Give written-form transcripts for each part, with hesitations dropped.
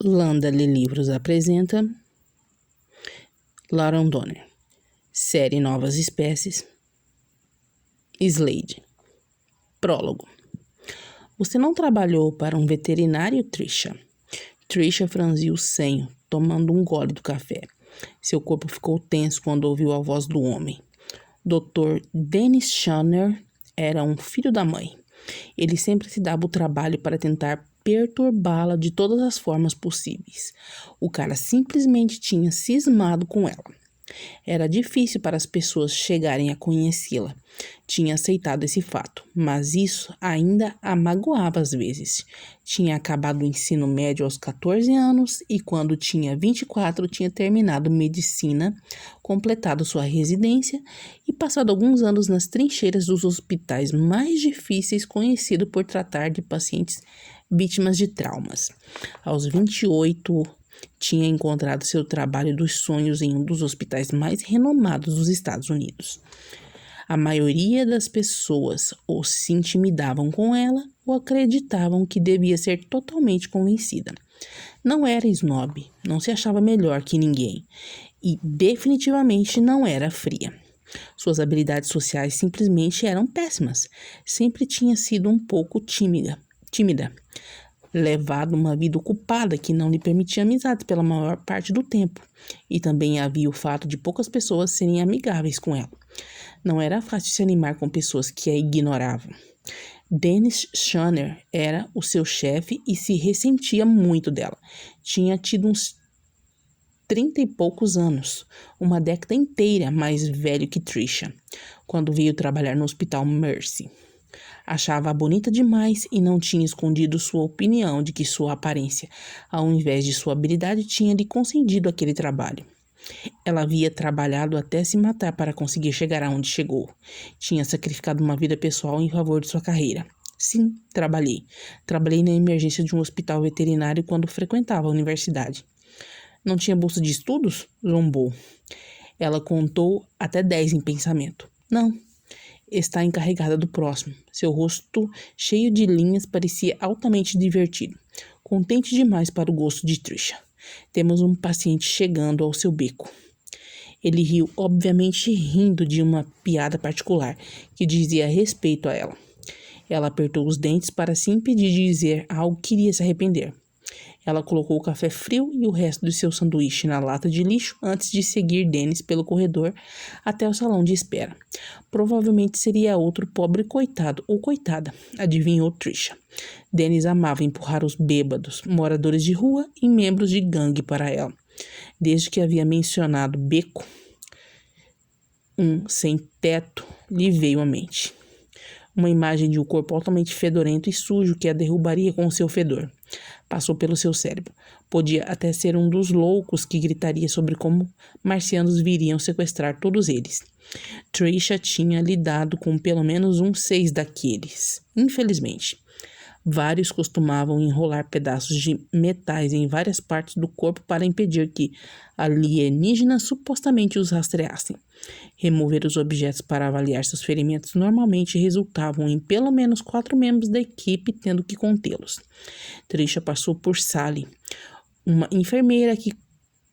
Landa-lhe Livros apresenta Lauren Donner, série Novas Espécies, Slade. Prólogo. Você não trabalhou para um veterinário, Trisha? Trisha franziu o senho, tomando um gole do café. Seu corpo ficou tenso quando ouviu a voz do homem. Dr. Dennis Shanner era um filho da mãe. Ele sempre se dava o trabalho para tentar perturbá-la de todas as formas possíveis. O cara simplesmente tinha cismado com ela. Era difícil para as pessoas chegarem a conhecê-la. Tinha aceitado esse fato, mas isso ainda a magoava às vezes. Tinha acabado o ensino médio aos 14 anos e quando tinha 24 tinha terminado medicina, completado sua residência e passado alguns anos nas trincheiras dos hospitais mais difíceis conhecido por tratar de pacientes vítimas de traumas. Aos 28 tinha encontrado seu trabalho dos sonhos em um dos hospitais mais renomados dos Estados Unidos. A maioria das pessoas ou se intimidavam com ela ou acreditavam que devia ser totalmente convencida. Não era snob, não se achava melhor que ninguém e definitivamente não era fria. Suas habilidades sociais simplesmente eram péssimas. Sempre tinha sido um pouco tímida. Levado uma vida ocupada que não lhe permitia amizades pela maior parte do tempo. E também havia o fato de poucas pessoas serem amigáveis com ela. Não era fácil se animar com pessoas que a ignoravam. Dennis Shanner era o seu chefe e se ressentia muito dela. Tinha tido uns 30 e poucos anos, uma década inteira mais velho que Trisha, quando veio trabalhar no Hospital Mercy. Achava-a bonita demais e não tinha escondido sua opinião de que sua aparência, ao invés de sua habilidade, tinha lhe concedido aquele trabalho. Ela havia trabalhado até se matar para conseguir chegar aonde chegou. Tinha sacrificado uma vida pessoal em favor de sua carreira. Sim, trabalhei. Trabalhei na emergência de um hospital veterinário quando frequentava a universidade. Não tinha bolsa de estudos? Zombou. Ela contou até 10 em pensamento. Não. Está encarregada do próximo. Seu rosto, cheio de linhas, parecia altamente divertido. Contente demais para o gosto de Trisha. Temos um paciente chegando ao seu beco. Ele riu, obviamente rindo de uma piada particular, que dizia respeito a ela. Ela apertou os dentes para se impedir de dizer algo que iria se arrepender. Ela colocou o café frio e o resto do seu sanduíche na lata de lixo antes de seguir Dennis pelo corredor até o salão de espera. Provavelmente seria outro pobre coitado ou coitada, adivinhou Trisha. Dennis amava empurrar os bêbados, moradores de rua e membros de gangue para ela. Desde que havia mencionado beco, um sem-teto lhe veio à mente. Uma imagem de um corpo altamente fedorento e sujo que a derrubaria com o seu fedor. Passou pelo seu cérebro. Podia até ser um dos loucos que gritaria sobre como marcianos viriam sequestrar todos eles. Trisha tinha lidado com pelo menos 6 daqueles, infelizmente. Vários costumavam enrolar pedaços de metais em várias partes do corpo para impedir que alienígenas supostamente os rastreassem. Remover os objetos para avaliar seus ferimentos normalmente resultavam em pelo menos 4 membros da equipe tendo que contê-los. Trisha passou por Sally, uma enfermeira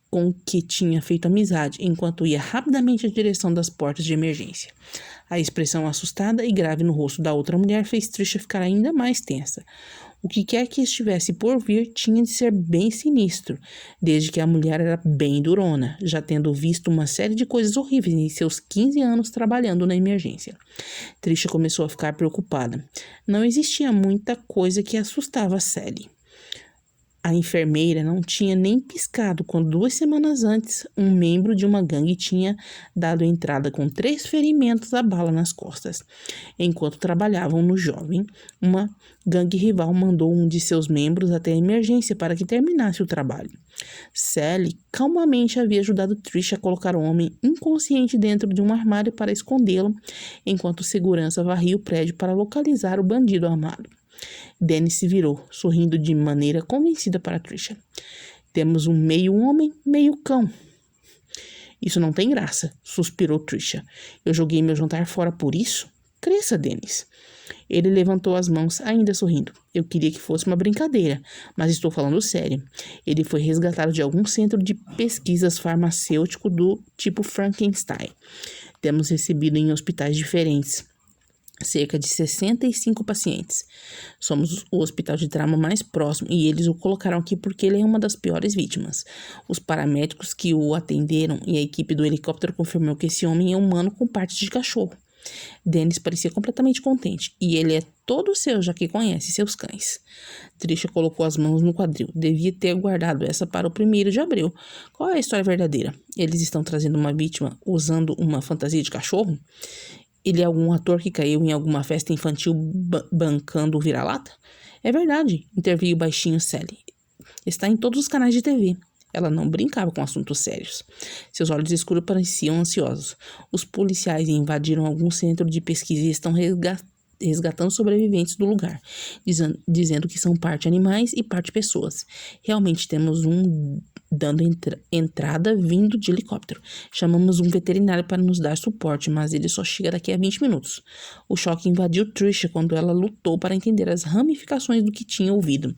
com que tinha feito amizade, enquanto ia rapidamente à direção das portas de emergência. A expressão assustada e grave no rosto da outra mulher fez Trisha ficar ainda mais tensa. O que quer que estivesse por vir tinha de ser bem sinistro, desde que a mulher era bem durona, já tendo visto uma série de coisas horríveis em seus 15 anos trabalhando na emergência. Trisha começou a ficar preocupada. Não existia muita coisa que assustava Sally. A enfermeira não tinha nem piscado quando 2 semanas antes um membro de uma gangue tinha dado entrada com 3 ferimentos a bala nas costas. Enquanto trabalhavam no jovem, uma gangue rival mandou um de seus membros até a emergência para que terminasse o trabalho. Sally calmamente havia ajudado Trisha a colocar o homem inconsciente dentro de um armário para escondê-lo, enquanto o segurança varria o prédio para localizar o bandido armado. Dennis se virou, sorrindo de maneira convencida para Trisha. Temos um meio homem, meio cão. Isso não tem graça, suspirou Trisha. Eu joguei meu jantar fora por isso? Cresça, Dennis. Ele levantou as mãos, ainda sorrindo. Eu queria que fosse uma brincadeira, mas estou falando sério. Ele foi resgatado de algum centro de pesquisas farmacêutico do tipo Frankenstein. Temos recebido em hospitais diferentes cerca de 65 pacientes. Somos o hospital de trauma mais próximo e eles o colocaram aqui porque ele é uma das piores vítimas. Os paramédicos que o atenderam e a equipe do helicóptero confirmou que esse homem é humano com partes de cachorro. Dennis parecia completamente contente e ele é todo seu, já que conhece seus cães. Trisha colocou as mãos no quadril. Devia ter guardado essa para o 1º de abril. Qual é a história verdadeira? Eles estão trazendo uma vítima usando uma fantasia de cachorro? Ele é algum ator que caiu em alguma festa infantil bancando o vira-lata? É verdade, interveio baixinho Sally. Está em todos os canais de TV. Ela não brincava com assuntos sérios. Seus olhos escuros pareciam ansiosos. Os policiais invadiram algum centro de pesquisa e estão resgatando sobreviventes do lugar, dizendo que são parte animais e parte pessoas. Realmente temos um dando entrada vindo de helicóptero. Chamamos um veterinário para nos dar suporte, mas ele só chega daqui a 20 minutos. O choque invadiu Trisha quando ela lutou para entender as ramificações do que tinha ouvido.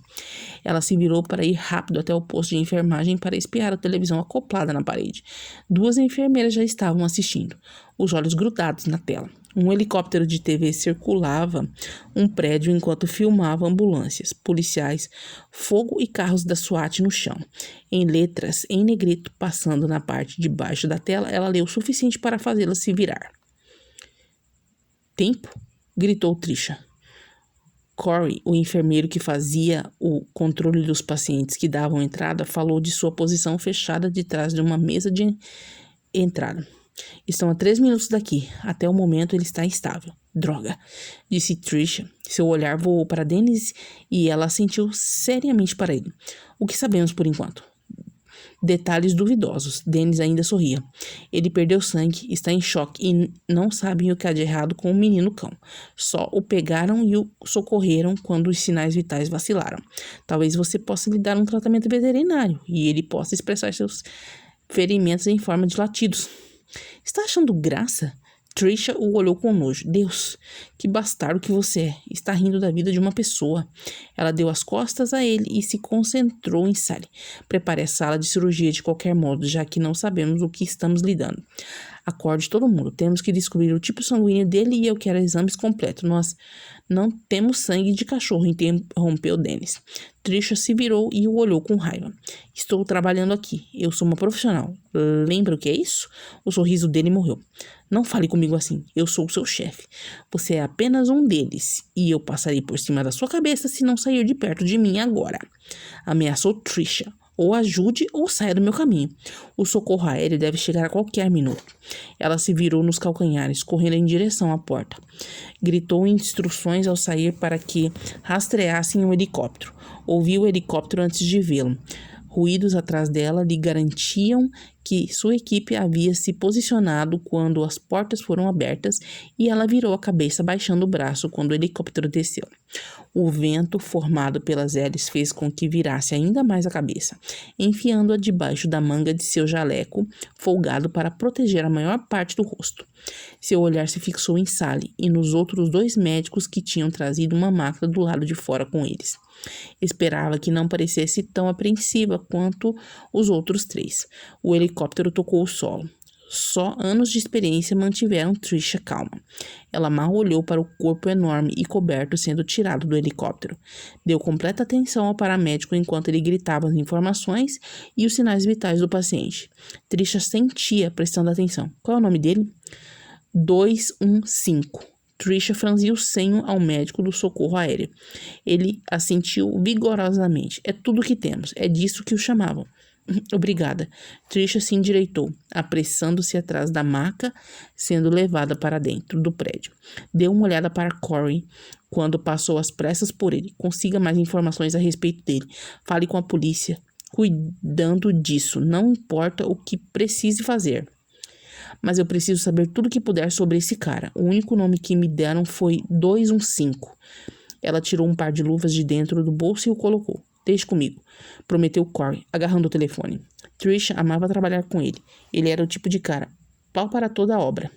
Ela se virou para ir rápido até o posto de enfermagem para espiar a televisão acoplada na parede. 2 enfermeiras já estavam assistindo, os olhos grudados na tela. Um helicóptero de TV circulava um prédio enquanto filmava ambulâncias, policiais, fogo e carros da SWAT no chão. Em letras em negrito passando na parte de baixo da tela, ela leu o suficiente para fazê-la se virar. Tempo? Gritou Trisha. Corey, o enfermeiro que fazia o controle dos pacientes que davam entrada, falou de sua posição fechada de trás de uma mesa de entrada. Estão a 3 minutos daqui. Até o momento ele está instável. Droga, disse Trisha. Seu olhar voou para Dennis e ela assentiu seriamente para ele. O que sabemos por enquanto? Detalhes duvidosos. Dennis ainda sorria. Ele perdeu sangue, está em choque e não sabem o que há de errado com o menino cão. Só o pegaram e o socorreram quando os sinais vitais vacilaram. Talvez você possa lhe dar um tratamento veterinário e ele possa expressar seus ferimentos em forma de latidos. Está achando graça? Trisha o olhou com nojo. Deus, que bastardo que você é. Está rindo da vida de uma pessoa. Ela deu as costas a ele e se concentrou em Sally. Prepare a sala de cirurgia de qualquer modo, já que não sabemos o que estamos lidando. Acorde todo mundo. Temos que descobrir o tipo sanguíneo dele e eu quero exames completos. Nós não temos sangue de cachorro, interrompeu Dennis. Trisha se virou e o olhou com raiva. Estou trabalhando aqui. Eu sou uma profissional. Lembra o que é isso? O sorriso dele morreu. Não fale comigo assim. Eu sou o seu chefe. Você é apenas um deles. E eu passarei por cima da sua cabeça se não sair de perto de mim agora. Ameaçou Trisha. Ou ajude ou saia do meu caminho. O socorro aéreo deve chegar a qualquer minuto. Ela se virou nos calcanhares, correndo em direção à porta. Gritou instruções ao sair para que rastreassem o helicóptero. Ouviu o helicóptero antes de vê-lo. Ruídos atrás dela lhe garantiam que sua equipe havia se posicionado quando as portas foram abertas e ela virou a cabeça baixando o braço quando o helicóptero desceu. O vento formado pelas hélices fez com que virasse ainda mais a cabeça, enfiando-a debaixo da manga de seu jaleco folgado para proteger a maior parte do rosto. Seu olhar se fixou em Sally e nos outros 2 médicos que tinham trazido uma maca do lado de fora com eles. Esperava que não parecesse tão apreensiva quanto os outros 3. O helicóptero tocou o solo. Só anos de experiência mantiveram Trisha calma. Ela mal olhou para o corpo enorme e coberto sendo tirado do helicóptero. Deu completa atenção ao paramédico enquanto ele gritava as informações e os sinais vitais do paciente. Trisha sentia prestando atenção. Qual é o nome dele? 215. Trisha franziu o senho ao médico do socorro aéreo. Ele assentiu vigorosamente. É tudo o que temos. É disso que o chamavam. Obrigada. Trisha se endireitou, apressando-se atrás da maca, sendo levada para dentro do prédio. Deu uma olhada para Corey quando passou às pressas por ele. Consiga mais informações a respeito dele. Fale com a polícia. Cuidando disso, não importa o que precise fazer. Mas eu preciso saber tudo o que puder sobre esse cara. O único nome que me deram foi 215. Ela tirou um par de luvas de dentro do bolso e o colocou. Deixe comigo, prometeu Corey, agarrando o telefone. Trisha amava trabalhar com ele. Ele era o tipo de cara, pau para toda a obra.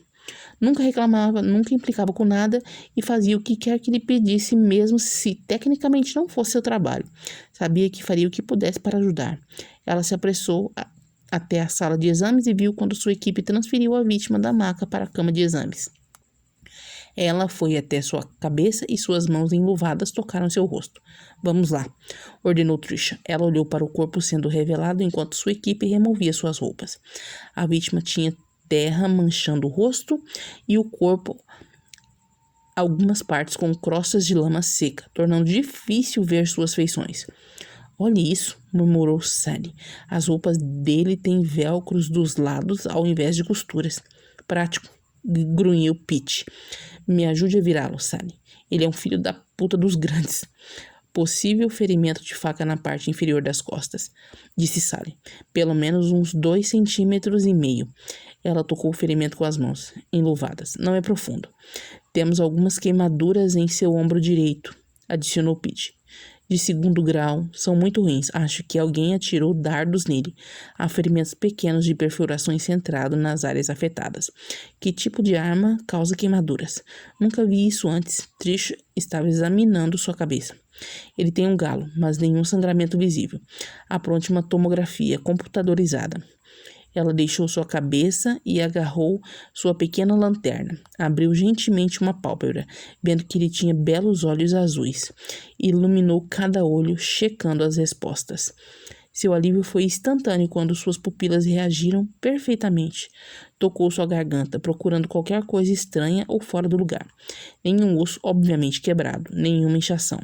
Nunca reclamava, nunca implicava com nada e fazia o que quer que lhe pedisse, mesmo se tecnicamente não fosse seu trabalho. Sabia que faria o que pudesse para ajudar. Ela se apressou até a sala de exames e viu quando sua equipe transferiu a vítima da maca para a cama de exames. Ela foi até sua cabeça e suas mãos enluvadas tocaram seu rosto. Vamos lá, ordenou Trisha. Ela olhou para o corpo sendo revelado enquanto sua equipe removia suas roupas. A vítima tinha terra manchando o rosto e o corpo, algumas partes com crostas de lama seca, tornando difícil ver suas feições. Olhe isso, murmurou Sally. As roupas dele têm velcros dos lados ao invés de costuras. Prático, grunhiu Pete. Me ajude a virá-lo, Sally. Ele é um filho da puta dos grandes. Possível ferimento de faca na parte inferior das costas, disse Sally. Pelo menos uns 2,5 centímetros. Ela tocou o ferimento com as mãos, enluvadas. Não é profundo. Temos algumas queimaduras em seu ombro direito, adicionou Pete. De 2º grau, são muito ruins. Acho que alguém atirou dardos nele. Há ferimentos pequenos de perfurações centrados nas áreas afetadas. Que tipo de arma causa queimaduras? Nunca vi isso antes. Trish estava examinando sua cabeça. Ele tem um galo, mas nenhum sangramento visível. Apronte uma tomografia computadorizada. Ela deixou sua cabeça e agarrou sua pequena lanterna. Abriu gentilmente uma pálpebra, vendo que ele tinha belos olhos azuis. Iluminou cada olho, checando as respostas. Seu alívio foi instantâneo quando suas pupilas reagiram perfeitamente. Tocou sua garganta, procurando qualquer coisa estranha ou fora do lugar. Nenhum osso, obviamente, quebrado, nenhuma inchação.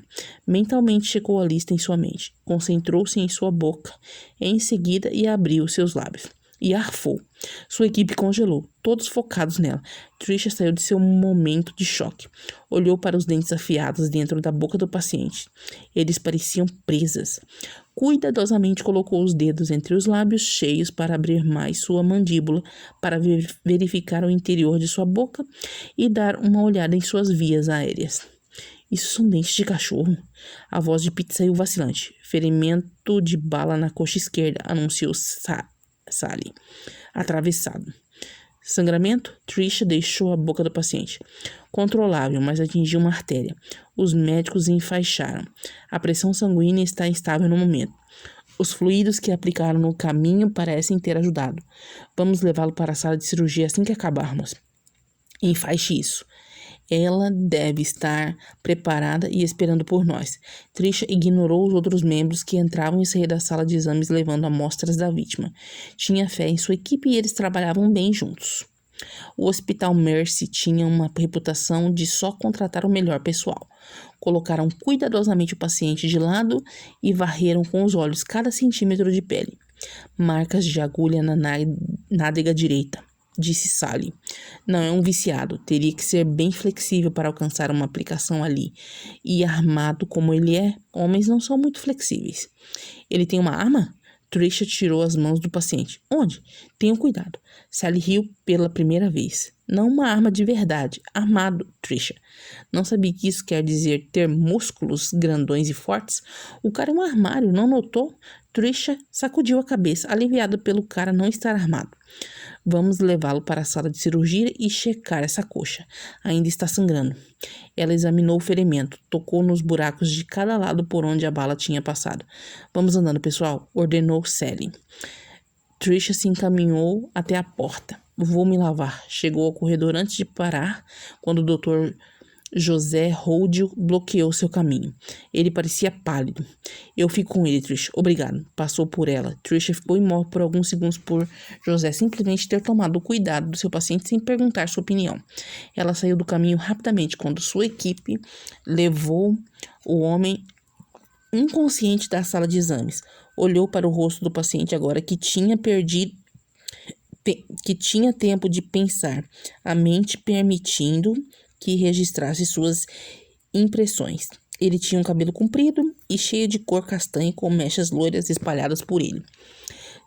Mentalmente checou a lista em sua mente. Concentrou-se em sua boca, em seguida, e abriu seus lábios. E arfou. Sua equipe congelou, todos focados nela. Trisha saiu de seu momento de choque. Olhou para os dentes afiados dentro da boca do paciente. Eles pareciam presas. Cuidadosamente colocou os dedos entre os lábios cheios para abrir mais sua mandíbula, para verificar o interior de sua boca e dar uma olhada em suas vias aéreas. Isso são dentes de cachorro. A voz de Pete saiu vacilante. Ferimento de bala na coxa esquerda, anunciou Sally, atravessado. Sangramento? Trisha deixou a boca do paciente. Controlável, mas atingiu uma artéria. Os médicos enfaixaram. A pressão sanguínea está instável no momento. Os fluidos que aplicaram no caminho parecem ter ajudado. Vamos levá-lo para a sala de cirurgia assim que acabarmos. Enfaixe isso. Ela deve estar preparada e esperando por nós. Trisha ignorou os outros membros que entravam e saíam da sala de exames levando amostras da vítima. Tinha fé em sua equipe e eles trabalhavam bem juntos. O Hospital Mercy tinha uma reputação de só contratar o melhor pessoal. Colocaram cuidadosamente o paciente de lado e varreram com os olhos cada centímetro de pele. Marcas de agulha na nádega direita, disse Sally. Não é um viciado, teria que ser bem flexível para alcançar uma aplicação ali. E armado como ele é, homens não são muito flexíveis. Ele tem uma arma? Trisha tirou as mãos do paciente. Onde? Tenham cuidado. Sally riu pela primeira vez. Não uma arma de verdade. Armado, Trisha. Não sabia que isso quer dizer ter músculos grandões e fortes? O cara é um armário, não notou? Trisha sacudiu a cabeça, aliviada pelo cara não estar armado. Vamos levá-lo para a sala de cirurgia e checar essa coxa. Ainda está sangrando. Ela examinou o ferimento, tocou nos buracos de cada lado por onde a bala tinha passado. Vamos andando, pessoal, ordenou Sally. Trisha se encaminhou até a porta. Vou me lavar. Chegou ao corredor antes de parar, quando o Dr. José Holdio bloqueou seu caminho. Ele parecia pálido. Eu fico com ele, Trisha. Obrigado. Passou por ela. Trisha ficou imóvel por alguns segundos por José simplesmente ter tomado o cuidado do seu paciente sem perguntar sua opinião. Ela saiu do caminho rapidamente quando sua equipe levou o homem inconsciente da sala de exames. Olhou para o rosto do paciente agora que tinha tempo de pensar, a mente permitindo que registrasse suas impressões. Ele tinha um cabelo comprido e cheio de cor castanha com mechas loiras espalhadas por ele.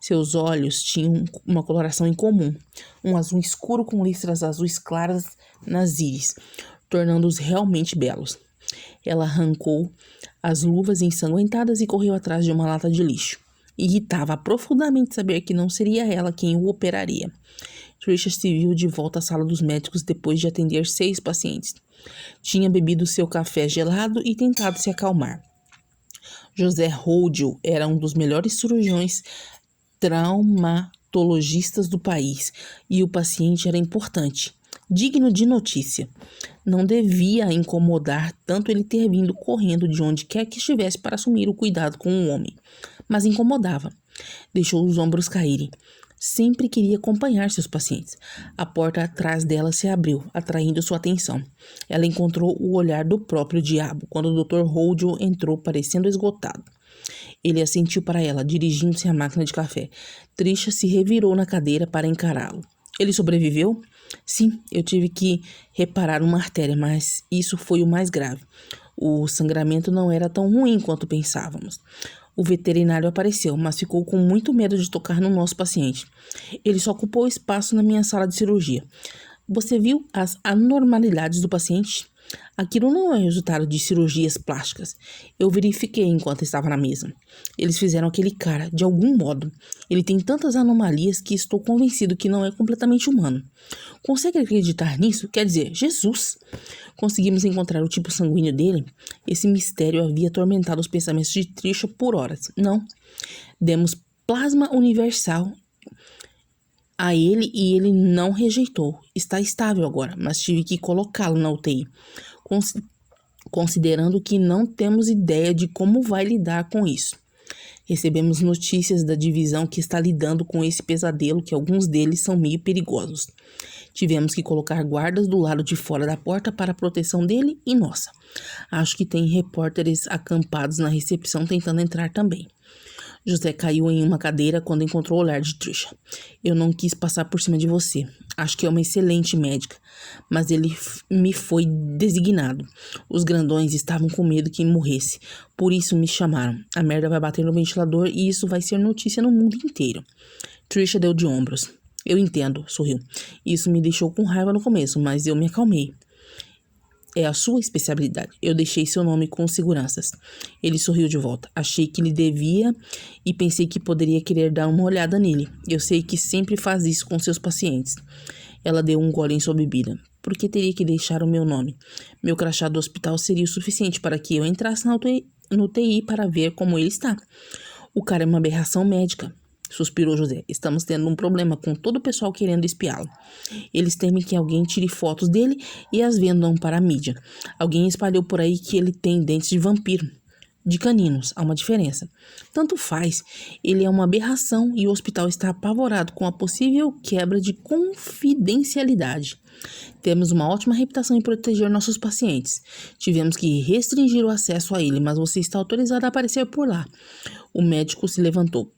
Seus olhos tinham uma coloração incomum, um azul escuro com listras azuis claras nas íris, tornando-os realmente belos. Ela arrancou as luvas ensanguentadas e correu atrás de uma lata de lixo. Irritava profundamente saber que não seria ela quem o operaria. Trisha se viu de volta à sala dos médicos depois de atender 6 pacientes. Tinha bebido seu café gelado e tentado se acalmar. José Holdil era um dos melhores cirurgiões traumatologistas do país e o paciente era importante, digno de notícia. Não devia incomodar tanto ele ter vindo correndo de onde quer que estivesse para assumir o cuidado com um homem, mas incomodava. Deixou os ombros caírem. Sempre queria acompanhar seus pacientes. A porta atrás dela se abriu, atraindo sua atenção. Ela encontrou o olhar do próprio diabo quando o Dr. Holdil entrou, parecendo esgotado. Ele assentiu para ela, dirigindo-se à máquina de café. Trisha se revirou na cadeira para encará-lo. Ele sobreviveu? Sim, eu tive que reparar uma artéria, mas isso foi o mais grave. O sangramento não era tão ruim quanto pensávamos. O veterinário apareceu, mas ficou com muito medo de tocar no nosso paciente. Ele só ocupou espaço na minha sala de cirurgia. Você viu as anormalidades do paciente? Aquilo não é resultado de cirurgias plásticas. Eu verifiquei enquanto estava na mesa. Eles fizeram aquele cara, de algum modo. Ele tem tantas anomalias que estou convencido que não é completamente humano. Consegue acreditar nisso? Quer dizer, Jesus! Conseguimos encontrar o tipo sanguíneo dele? Esse mistério havia atormentado os pensamentos de Trisha por horas. Não. Demos plasma universal a ele e ele não rejeitou. Está estável agora, mas tive que colocá-lo na UTI. Considerando que não temos ideia de como vai lidar com isso. Recebemos notícias da divisão que está lidando com esse pesadelo, que alguns deles são meio perigosos. Tivemos que colocar guardas do lado de fora da porta para a proteção dele e nossa. Acho que tem repórteres acampados na recepção tentando entrar também. José caiu em uma cadeira quando encontrou o olhar de Trisha. Eu não quis passar por cima de você. Acho que é uma excelente médica, mas ele me foi designado. Os grandões estavam com medo que morresse, por isso me chamaram. A merda vai bater no ventilador e isso vai ser notícia no mundo inteiro. Trisha deu de ombros. Eu entendo, sorriu. Isso me deixou com raiva no começo, mas eu me acalmei. É a sua especialidade. Eu deixei seu nome com seguranças. Ele sorriu de volta. Achei que ele devia e pensei que poderia querer dar uma olhada nele. Eu sei que sempre faz isso com seus pacientes. Ela deu um gole em sua bebida. Por que teria que deixar o meu nome? Meu crachá do hospital seria o suficiente para que eu entrasse no TI para ver como ele está. O cara é uma aberração médica. Suspirou José. Estamos tendo um problema com todo o pessoal querendo espiá-lo. Eles temem que alguém tire fotos dele e as vendam para a mídia. Alguém espalhou por aí que ele tem dentes de vampiro. De caninos, há uma diferença. Tanto faz, ele é uma aberração e o hospital está apavorado com a possível quebra de confidencialidade. Temos uma ótima reputação em proteger nossos pacientes. Tivemos que restringir o acesso a ele, mas você está autorizado a aparecer por lá. O médico se levantou.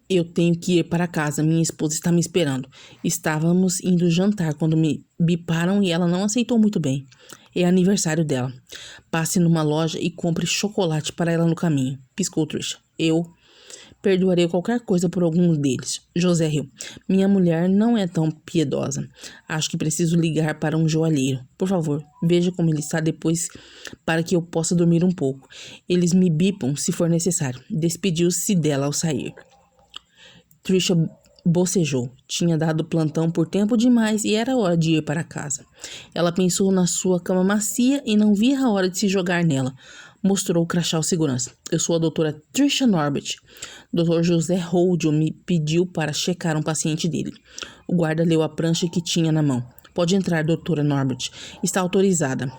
Eu tenho que ir para casa, minha esposa está me esperando. Estávamos indo jantar quando me biparam e ela não aceitou muito bem. É aniversário dela. Passe numa loja e compre chocolate para ela no caminho. Piscou Trisha. Eu perdoarei qualquer coisa por algum deles. José riu. Minha mulher não é tão piedosa. Acho que preciso ligar para um joalheiro. Por favor, veja como ele está depois para que eu possa dormir um pouco. Eles me bipam se for necessário. Despediu-se dela ao sair. Trisha bocejou. Tinha dado plantão por tempo demais e era hora de ir para casa. Ela pensou na sua cama macia e não via a hora de se jogar nela. Mostrou o crachá ao segurança. Eu sou a doutora Trisha Norbert. Dr. José Holdil me pediu para checar um paciente dele. O guarda leu a prancha que tinha na mão. Pode entrar, doutora Norbert. Está autorizada.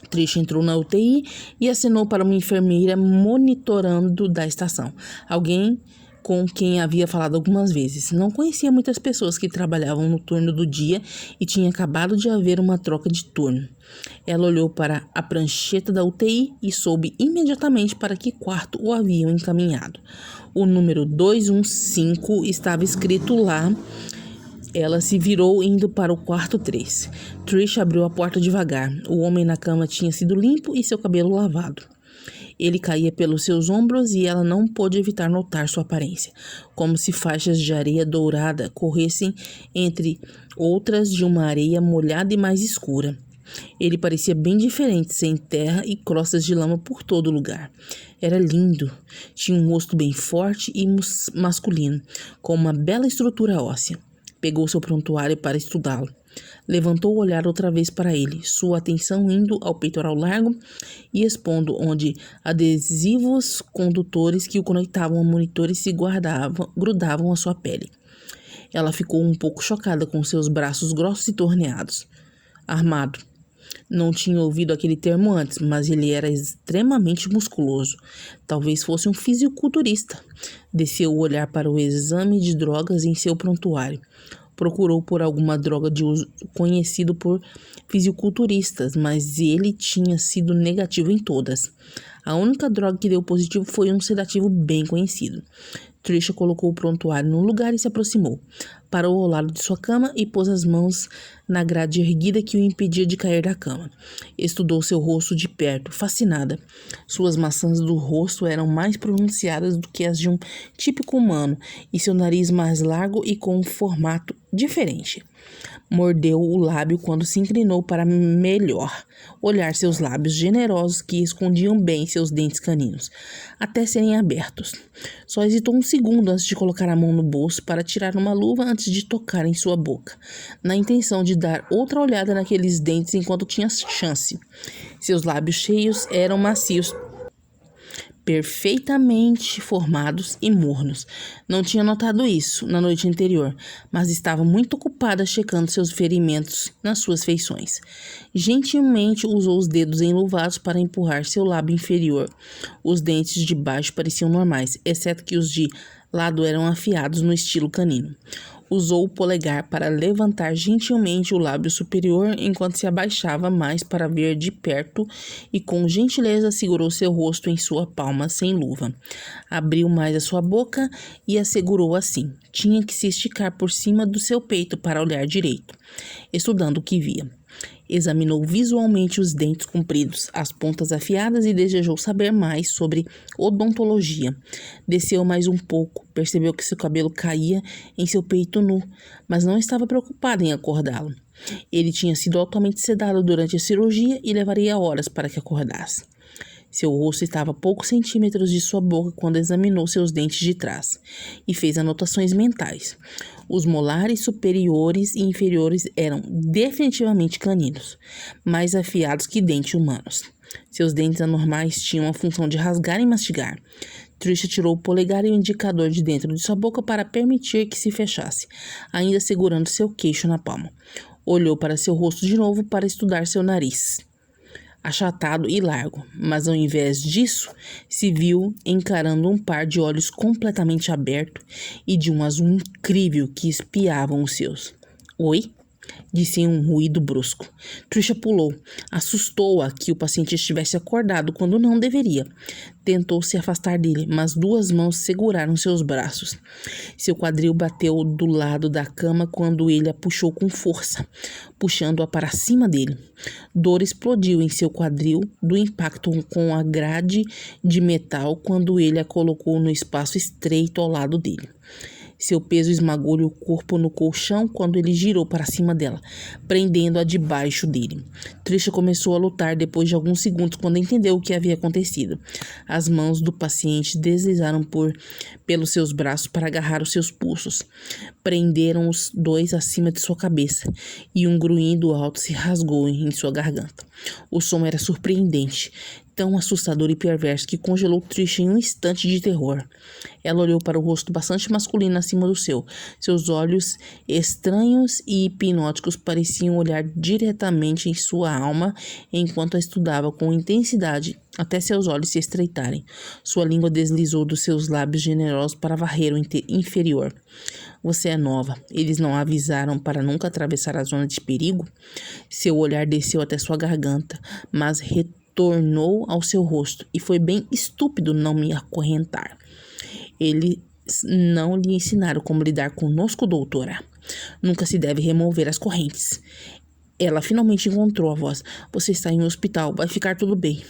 Trisha entrou na UTI e acenou para uma enfermeira monitorando da estação. Alguém com quem havia falado algumas vezes. Não conhecia muitas pessoas que trabalhavam no turno do dia e tinha acabado de haver uma troca de turno. Ela olhou para a prancheta da UTI e soube imediatamente para que quarto o haviam encaminhado. O número 215 estava escrito lá. Ela se virou indo para o quarto 3. Trisha abriu a porta devagar. O homem na cama tinha sido limpo e seu cabelo lavado. Ele caía pelos seus ombros e ela não pôde evitar notar sua aparência, como se faixas de areia dourada corressem entre outras de uma areia molhada e mais escura. Ele parecia bem diferente, sem terra e crostas de lama por todo lugar. Era lindo. Tinha um rosto bem forte e masculino, com uma bela estrutura óssea. Pegou seu prontuário para estudá-lo. Levantou o olhar outra vez para ele, sua atenção indo ao peitoral largo e expondo onde adesivos condutores que o conectavam a monitores se grudavam à sua pele. Ela ficou um pouco chocada com seus braços grossos e torneados. Armado. Não tinha ouvido aquele termo antes, mas ele era extremamente musculoso. Talvez fosse um fisiculturista. Desceu o olhar para o exame de drogas em seu prontuário. Procurou por alguma droga de uso conhecido por fisiculturistas, mas ele tinha sido negativo em todas. A única droga que deu positivo foi um sedativo bem conhecido. Trisha colocou o prontuário no lugar e se aproximou. Parou ao lado de sua cama e pôs as mãos na grade erguida que o impedia de cair da cama. Estudou seu rosto de perto, fascinada. Suas maçãs do rosto eram mais pronunciadas do que as de um típico humano, e seu nariz mais largo e com um formato diferente. Mordeu o lábio quando se inclinou para melhor olhar seus lábios generosos que escondiam bem seus dentes caninos, até serem abertos. Só hesitou um segundo antes de colocar a mão no bolso para tirar uma luva antes de tocar em sua boca, na intenção de dar outra olhada naqueles dentes enquanto tinha chance. Seus lábios cheios eram macios, perfeitamente formados e mornos. Não tinha notado isso na noite anterior, mas estava muito ocupada checando seus ferimentos nas suas feições. Gentilmente usou os dedos enluvados para empurrar seu lábio inferior. Os dentes de baixo pareciam normais, exceto que os de lado eram afiados no estilo canino. Usou o polegar para levantar gentilmente o lábio superior enquanto se abaixava mais para ver de perto e com gentileza segurou seu rosto em sua palma sem luva. Abriu mais a sua boca e a segurou assim. Tinha que se esticar por cima do seu peito para olhar direito, estudando o que via. Examinou visualmente os dentes compridos, as pontas afiadas e desejou saber mais sobre odontologia. Desceu mais um pouco, percebeu que seu cabelo caía em seu peito nu, mas não estava preocupada em acordá-lo. Ele tinha sido altamente sedado durante a cirurgia e levaria horas para que acordasse. Seu rosto estava a poucos centímetros de sua boca quando examinou seus dentes de trás e fez anotações mentais. Os molares superiores e inferiores eram definitivamente caninos, mais afiados que dentes humanos. Seus dentes anormais tinham a função de rasgar e mastigar. Trisha tirou o polegar e o indicador de dentro de sua boca para permitir que se fechasse, ainda segurando seu queixo na palma. Olhou para seu rosto de novo para estudar seu nariz, achatado e largo, mas ao invés disso, se viu encarando um par de olhos completamente abertos e de um azul incrível que espiavam os seus. "Oi?", disse em um ruído brusco. Trisha pulou. Assustou-a que o paciente estivesse acordado quando não deveria. Tentou se afastar dele, mas duas mãos seguraram seus braços. Seu quadril bateu do lado da cama quando ele a puxou com força, puxando-a para cima dele. Dor explodiu em seu quadril do impacto com a grade de metal quando ele a colocou no espaço estreito ao lado dele. Seu peso esmagou-lhe o corpo no colchão quando ele girou para cima dela, prendendo-a debaixo dele. Trisha começou a lutar depois de alguns segundos quando entendeu o que havia acontecido. As mãos do paciente deslizaram pelos seus braços para agarrar os seus pulsos. Prenderam os dois acima de sua cabeça e um grunhido alto se rasgou em sua garganta. O som era surpreendente, tão assustador e perverso que congelou Trisha em um instante de terror. Ela olhou para o rosto bastante masculino acima do seu. Seus olhos estranhos e hipnóticos pareciam olhar diretamente em sua alma enquanto a estudava com intensidade até seus olhos se estreitarem. Sua língua deslizou dos seus lábios generosos para varrer o inferior. "Você é nova. Eles não a avisaram para nunca atravessar a zona de perigo?" Seu olhar desceu até sua garganta, mas retornou ao seu rosto, e foi bem estúpido não me acorrentar. Eles não lhe ensinaram como lidar conosco, doutora. Nunca se deve remover as correntes. Ela finalmente encontrou a voz. "Você está em um hospital, vai ficar tudo bem."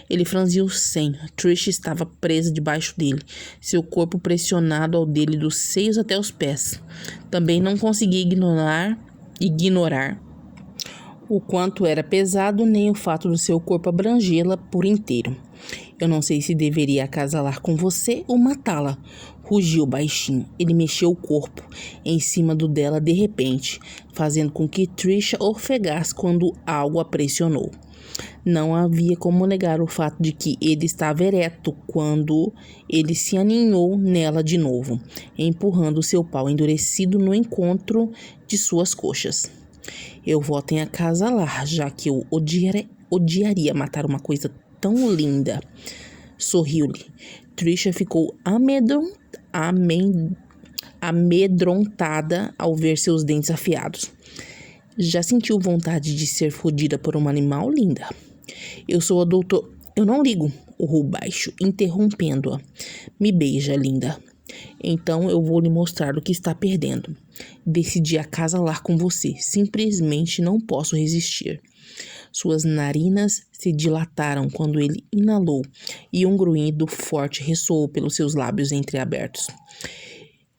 Ele franziu o senho. Trisha estava presa debaixo dele, seu corpo pressionado ao dele dos seios até os pés. Também não conseguia ignorar o quanto era pesado, nem o fato do seu corpo abrangê-la por inteiro. Eu não sei se deveria acasalar com você ou matá-la, rugiu baixinho. Ele mexeu o corpo em cima do dela de repente, fazendo com que Trisha ofegasse quando algo a pressionou. Não havia como negar o fato de que ele estava ereto quando ele se aninhou nela de novo, empurrando seu pau endurecido no encontro de suas coxas. Eu voto em acasalar, já que eu odiaria matar uma coisa tão linda. Sorriu-lhe. Trisha ficou amedrontada ao ver seus dentes afiados. Já sentiu vontade de ser fodida por um animal, linda? Eu sou a doutora... Eu não ligo, urrou baixo, interrompendo-a. Me beija, linda. Então eu vou lhe mostrar o que está perdendo. Decidi acasalar com você. Simplesmente não posso resistir. Suas narinas se dilataram quando ele inalou e um grunhido forte ressoou pelos seus lábios entreabertos.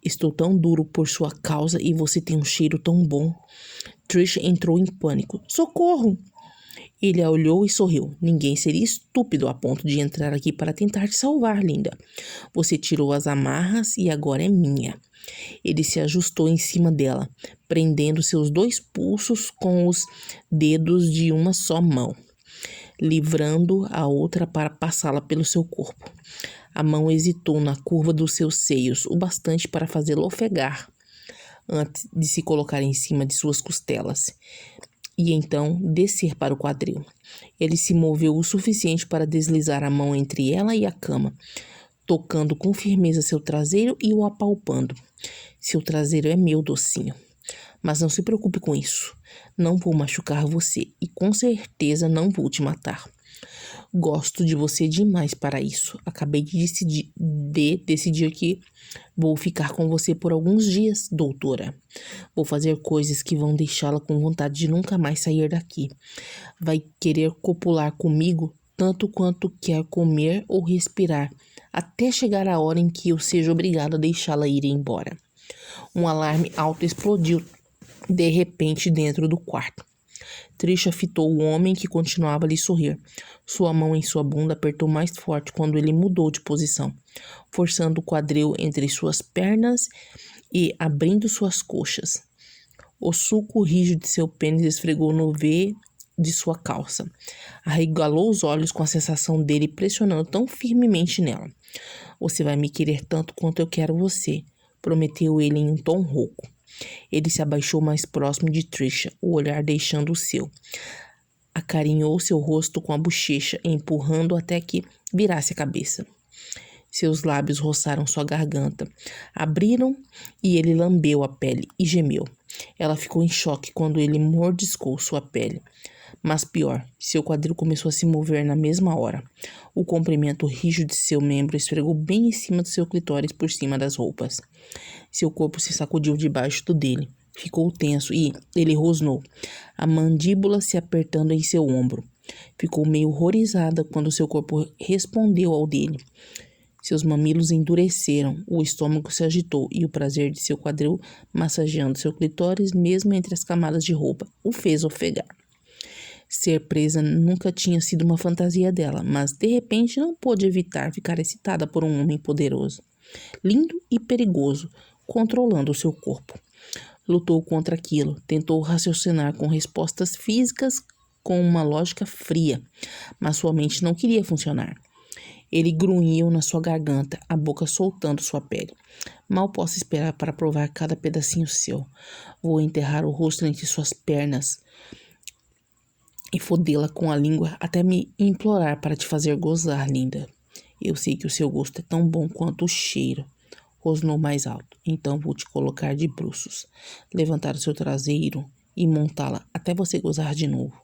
Estou tão duro por sua causa e você tem um cheiro tão bom. Trish entrou em pânico. Socorro! Ele a olhou e sorriu. Ninguém seria estúpido a ponto de entrar aqui para tentar te salvar, linda. Você tirou as amarras e agora é minha. Ele se ajustou em cima dela, prendendo seus 2 pulsos com os dedos de uma só mão, livrando a outra para passá-la pelo seu corpo. A mão hesitou na curva dos seus seios, o bastante para fazê-la ofegar, antes de se colocar em cima de suas costelas, e então descer para o quadril. Ele se moveu o suficiente para deslizar a mão entre ela e a cama, tocando com firmeza seu traseiro e o apalpando. Seu traseiro é meu, docinho. Mas não se preocupe com isso. Não vou machucar você e com certeza não vou te matar. Gosto de você demais para isso. Acabei de decidir que vou ficar com você por alguns dias, doutora. Vou fazer coisas que vão deixá-la com vontade de nunca mais sair daqui. Vai querer copular comigo tanto quanto quer comer ou respirar, até chegar a hora em que eu seja obrigado a deixá-la ir embora. Um alarme alto explodiu de repente dentro do quarto. Trisha fitou o homem que continuava a lhe sorrir. Sua mão em sua bunda apertou mais forte quando ele mudou de posição, forçando o quadril entre suas pernas e abrindo suas coxas. O sulco rijo de seu pênis esfregou no V de sua calça. Arregalou os olhos com a sensação dele pressionando tão firmemente nela. Você vai me querer tanto quanto eu quero você, prometeu ele em um tom rouco. Ele se abaixou mais próximo de Trisha, o olhar deixando o seu. Acarinhou seu rosto com a bochecha, empurrando até que virasse a cabeça. Seus lábios roçaram sua garganta, abriram e ele lambeu a pele e gemeu. Ela ficou em choque quando ele mordiscou sua pele. Mas pior, seu quadril começou a se mover na mesma hora. O comprimento rijo de seu membro esfregou bem em cima do seu clitóris por cima das roupas. Seu corpo se sacudiu debaixo do dele. Ficou tenso e ele rosnou, a mandíbula se apertando em seu ombro. Ficou meio horrorizada quando seu corpo respondeu ao dele. Seus mamilos endureceram, o estômago se agitou e o prazer de seu quadril massageando seu clitóris, mesmo entre as camadas de roupa, o fez ofegar. Ser presa nunca tinha sido uma fantasia dela, mas de repente não pôde evitar ficar excitada por um homem poderoso, lindo e perigoso, controlando o seu corpo. Lutou contra aquilo, tentou raciocinar com respostas físicas com uma lógica fria, mas sua mente não queria funcionar. Ele grunhiu na sua garganta, a boca soltando sua pele. Mal posso esperar para provar cada pedacinho seu. Vou enterrar o rosto entre suas pernas e fodê-la com a língua até me implorar para te fazer gozar, linda. Eu sei que o seu gosto é tão bom quanto o cheiro. Rosnou mais alto. Então vou te colocar de bruços, levantar o seu traseiro e montá-la até você gozar de novo.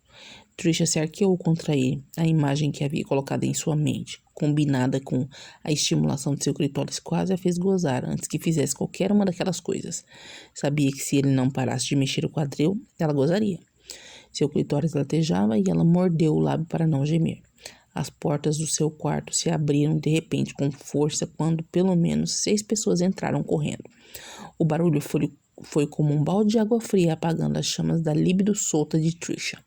Trisha se arqueou contra ele, a imagem que havia colocado em sua mente, combinada com a estimulação de seu clitóris, quase a fez gozar antes que fizesse qualquer uma daquelas coisas. Sabia que se ele não parasse de mexer o quadril, ela gozaria. Seu clitóris latejava e ela mordeu o lábio para não gemer. As portas do seu quarto se abriram de repente com força quando pelo menos 6 pessoas entraram correndo. O barulho foi como um balde de água fria apagando as chamas da libido solta de Trisha.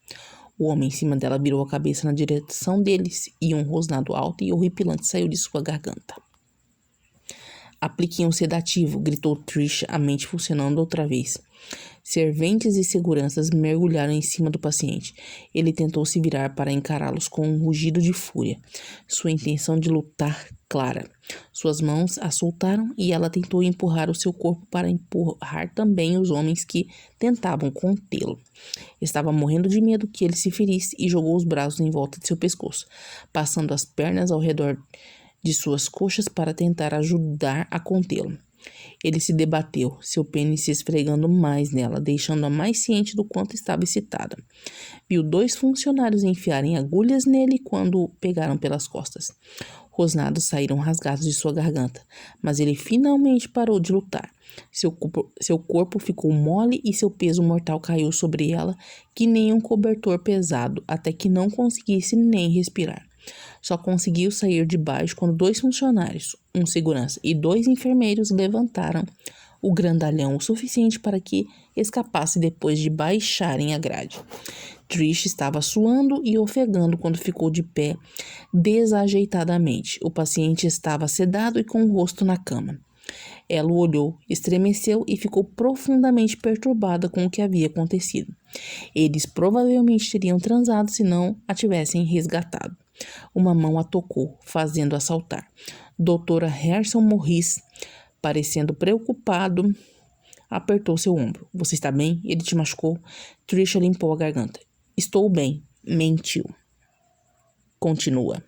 O homem em cima dela virou a cabeça na direção deles e um rosnado alto e horripilante saiu de sua garganta. Apliquem um sedativo, gritou Trish, a mente funcionando outra vez. Serventes e seguranças mergulharam em cima do paciente. Ele tentou se virar para encará-los com um rugido de fúria. Sua intenção de lutar clara. Suas mãos a soltaram e ela tentou empurrar o seu corpo para empurrar também os homens que tentavam contê-lo. Estava morrendo de medo que ele se ferisse e jogou os braços em volta de seu pescoço, passando as pernas ao redor de suas coxas para tentar ajudar a contê-lo. Ele se debateu, seu pênis se esfregando mais nela, deixando-a mais ciente do quanto estava excitada. Viu 2 funcionários enfiarem agulhas nele quando o pegaram pelas costas. Rosnados saíram rasgados de sua garganta, mas ele finalmente parou de lutar. Seu corpo ficou mole e seu peso mortal caiu sobre ela que nem um cobertor pesado, até que não conseguisse nem respirar. Só conseguiu sair de baixo quando 2 funcionários, um segurança e 2 enfermeiros levantaram o grandalhão o suficiente para que escapasse depois de baixarem a grade. Trish estava suando e ofegando quando ficou de pé desajeitadamente. O paciente estava sedado e com o rosto na cama. Ela o olhou, estremeceu e ficou profundamente perturbada com o que havia acontecido. Eles provavelmente teriam transado se não a tivessem resgatado. Uma mão a tocou, fazendo-a saltar. Doutora Harrison Morris, parecendo preocupado, apertou seu ombro. Você está bem? Ele te machucou? Trisha limpou a garganta. Estou bem. Mentiu. Continua.